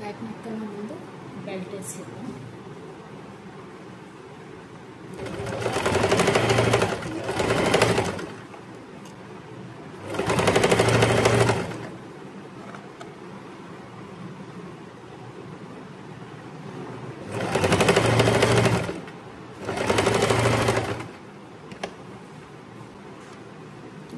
Back neck కన్నా ముందు belt వేసేద్దాం.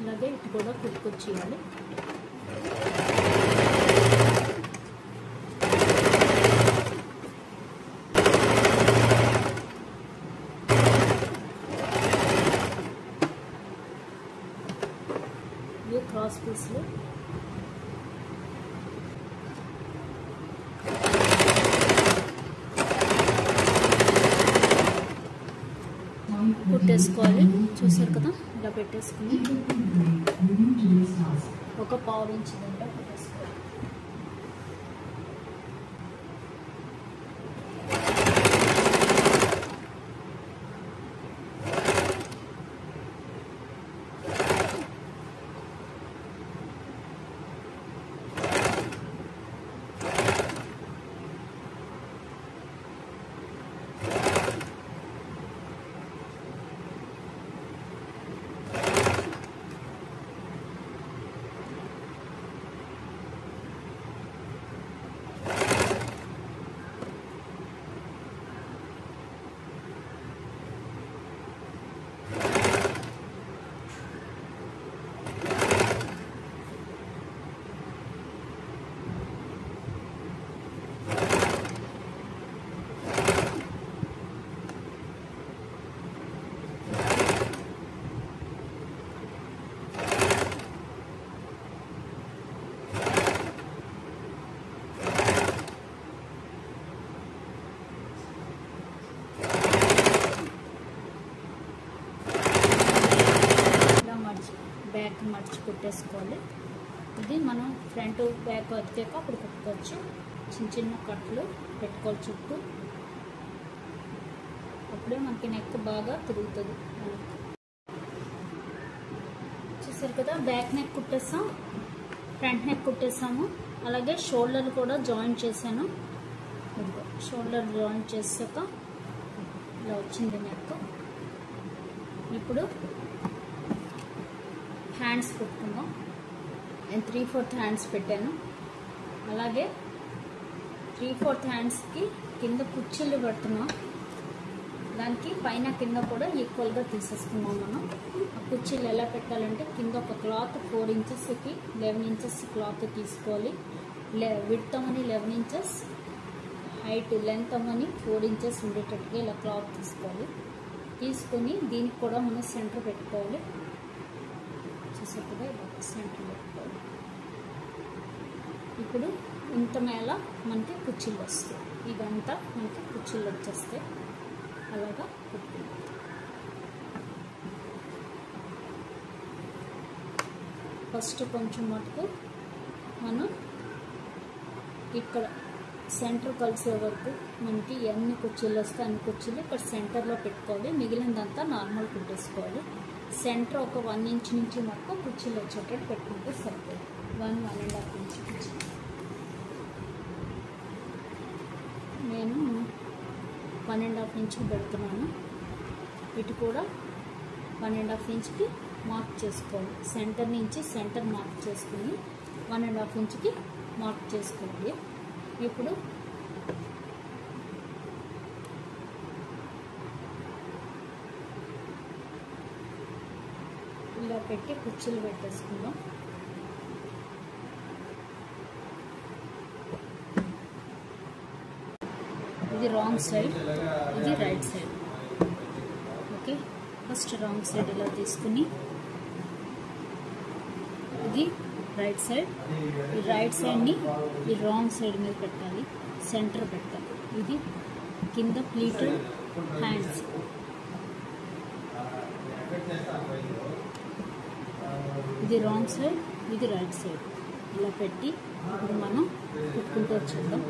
ఇలాగే ఇటు కూడా కుట్టుకొచ్చేయాలి. ఇవి క్రాస్ పీస్లు. కుట్టేసుకోవాలి. చూసారు కదా, ఇలా పెట్టేసుకుని ఒక పావు ఇంచ్ దాకా కుట్టేసుకోవాలి. బ్యాక్ మడిచి కుట్టేసుకోవాలి. ఇది మనం ఫ్రంట్ బ్యాక్ వచ్చాక అప్పుడు కుట్టుకోవచ్చు. చిన్న చిన్న కట్లు పెట్టుకోవాలి చుట్టూ. అప్పుడే మనకి నెక్ బాగా తిరుగుతుంది. చూసారు కదా, బ్యాక్ నెక్ కుట్టేస్తాం, ఫ్రంట్ నెక్ కుట్టేసాము. అలాగే షోల్డర్ కూడా జాయిన్ చేశాను. షోల్డర్ జాయిన్ చేసాక ఇలా వచ్చింది నెక్. ఇప్పుడు హ్యాండ్స్ పెట్టుకుందాం. నేను 3/4 హ్యాండ్స్ పెట్టాను. అలాగే 3/4 హ్యాండ్స్కి కింద కుర్చీలు పెడుతున్నాం. దానికి పైన కింద కూడా ఈక్వల్గా తీసేస్తున్నాం. మనం ఆ కుర్చీలు ఎలా పెట్టాలంటే కింద ఒక క్లాత్ 4 ఇంచెస్కి 11 ఇంచెస్ క్లాత్ తీసుకోవాలి. విడ్త్ అమని 11 ఇంచెస్, హైట్ లెంత్ అమని 4 ఇంచెస్ ఉండేటట్టుగా ఇలా క్లాత్ తీసుకోవాలి. తీసుకొని దీనికి కూడా మనం సెంటర్ పెట్టుకోవాలి. చూసేట్టుగా ఇలా సెంటర్ పెట్టుకోవాలి. ఇప్పుడు ఇంత మేళ మనకి కుర్చీలు వస్తాయి. ఇదంతా మనకి కుర్చీలు వచ్చేస్తాయి. అలాగా కుట్టుకుంటాం. ఫస్ట్ కొంచెం మటుకు మనం ఇక్కడ సెంటర్ కలిసే వరకు మనకి ఎన్ని కుర్చీలు వస్తే అన్ని కుర్చీలు ఇక్కడ సెంటర్లో పెట్టుకోవాలి. మిగిలినదంతా నార్మల్ కుట్టేసుకోవాలి. సెంటర్ ఒక 1 ఇంచ్ నుంచి మటుకు కుర్చీలు వచ్చేటట్టు పెట్టుకుంటే సరిపోతుంది. 1-1.5 ఇంచ్ కుర్చీ. నేను 1.5 ఇంచ్ పెడుతున్నాను. ఇటు కూడా 1.5 ఇంచ్కి మార్క్ చేసుకోవాలి. సెంటర్ నుంచి సెంటర్ మార్క్ చేసుకుని 1.5 ఇంచ్కి మార్క్ చేసుకోవాలి. ఇప్పుడు ఇలా పెట్టి కుర్చీలు పెట్టేసుకుందాం. ఇది రాంగ్ సైడ్, ఇది right side. Okay, first wrong side ఇలా తీసుకుని ఇది రైట్ సైడ్, ఈ రైట్ సైడ్ని ఈ రాంగ్ సైడ్ మీద పెట్టాలి. సెంటర్ పెట్టాలి. ఇది కింద ప్లీటెడ్ హ్యాండ్స్. ఇది రాంగ్ సైడ్, ఇది రైట్ సైడ్. ఇలా పెట్టి ఇప్పుడు మనం కుట్టుకుంటూ వచ్చేద్దాం.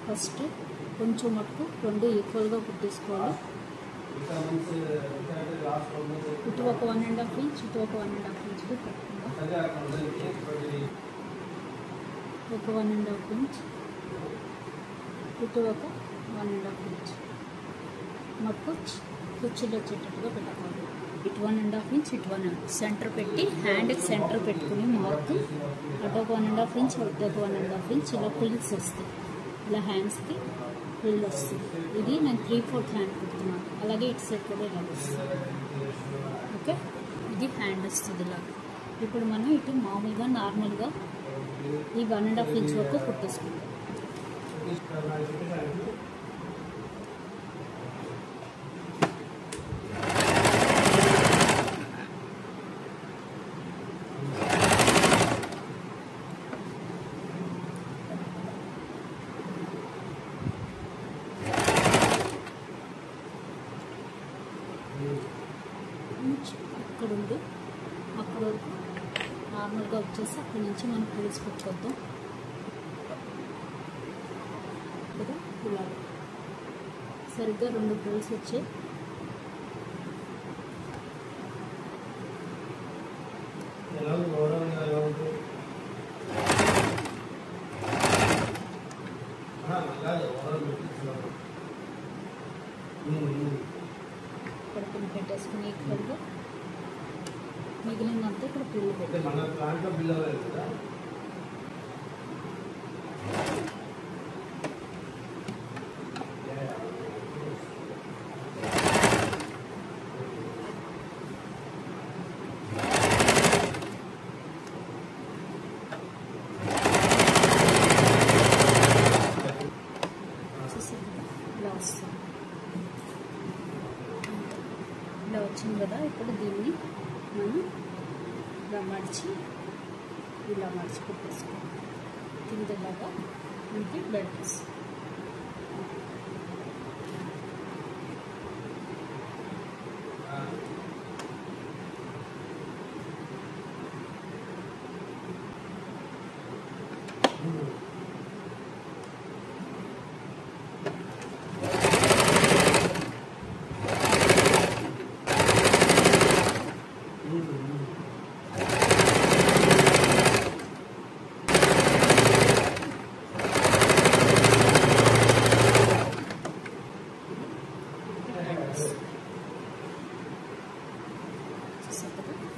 ఫస్ట్ కొంచెం మటుకు 2 ఈక్వల్గా కుట్టేసుకోవాలి. ఇటు ఒక 1.5 ఇంచ్, ఇటు ఒక 1.5 ఇంచ్కి పెట్టుకుందాం. ఒక 1.5 ఇంచ్, ఇటు ఒక 1.5 ఇంచ్ మాకు కుర్చీలు వచ్చేటట్టుగా పెట్టుకోవాలి. ఇటు 1.5 ఇంచ్, ఇటు 1 సెంటర్ పెట్టి హ్యాండ్కి సెంటర్ పెట్టుకుని మార్క్ అటు ఒక 1.5 ఇంచ్, అటు ఒక 1.5 ఇంచ్ ఇలా పుల్స్ వస్తాయి. ఇలా హ్యాండ్స్కి పుల్ వస్తుంది. ఇది నేను 3/4 హ్యాండ్ కుడుతున్నాను. అలాగే ఇటు సైడ్ కూడా ఇలా వస్తుంది. ఓకే, ఇది హ్యాండ్ వస్తుంది ఇలా. ఇప్పుడు మనం ఇటు మామూలుగా నార్మల్గా ఈ 1.5 ఇంచ్ వరకు కుట్టేసుకుంటాం. ఇక్కడ ఉండి అక్కడ వరకు నార్మల్గా వచ్చేసి అక్కడి నుంచి మనం పులిసి పెట్టుకోద్దాం కదా. ఇలా సరిగ్గా 2 పులిసి వచ్చాయి. ఇక్కడ పిన్ పెట్టేసుకుని ఈక్వల్గా మిగిలినంతా ఇక్కడ పిల్లు పెట్టి ఇలా వస్తుంది. ఇలా వచ్చింది కదా. ఇప్పుడు దీన్ని మనం ఇలా మడిచి కుట్టేసుకోవాలి. కిందలాగా మనకి బెల్ట్ వస్తుంది.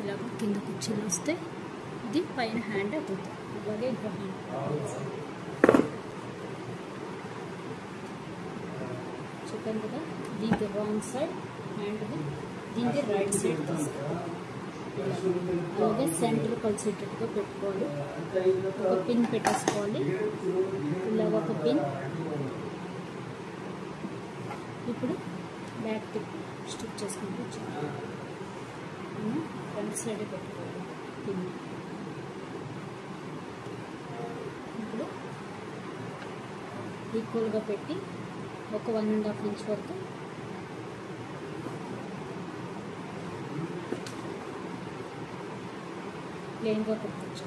ఇలాగ కింద కుర్చీలు వస్తే ఇది పైన హ్యాండ్ అవుతుంది. అలాగే ఇంకో హ్యాండ్ చెప్పాను కదా. దీనికి రాంగ్ సైడ్ హ్యాండ్ది, దీనికి రైట్ సైడ్ తీసుకోవాలి. అలాగే సెంటర్ కలిసేటట్టుగా పెట్టుకోవాలి. ఒక పిన్ పెట్టేసుకోవాలి. ఇలాగ ఒక పిన్. ఇప్పుడు బ్యాక్ తిప్పి స్టిచ్ చేసుకుంటూ వచ్చాను. ఫ్రంట్ సైడ్ పెట్టుకోవాలి పిన్. ఇప్పుడు ఈక్వల్గా పెట్టి ఒక 1.5 ఇంచ్ వరకు ప్లెయిన్గా కుట్టచ్చు.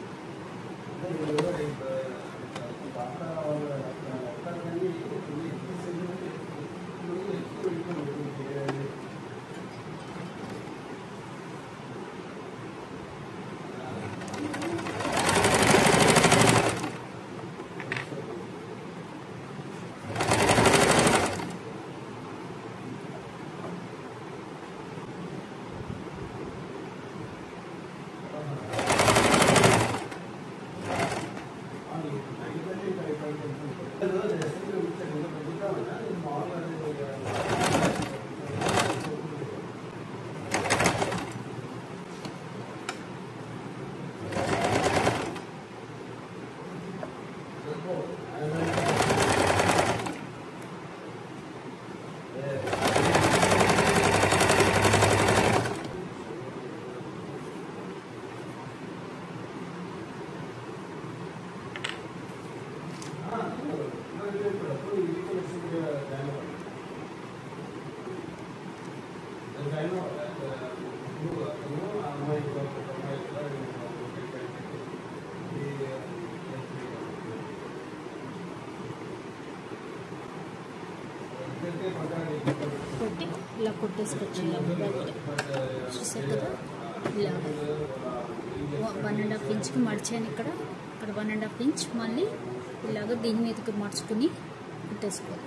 కొట్టి ఇలా కొట్టేసుకోవచ్చు. ఇలా బెల్ట్ చూసారు కదా. ఇలా 1.5 ఇంచ్కి మడిచాను. ఇక్కడ 1.5 ఇంచ్ మళ్ళీ ఇలాగ దీని మీదకి మడుచుకుని కుట్టేసుకోవాలి.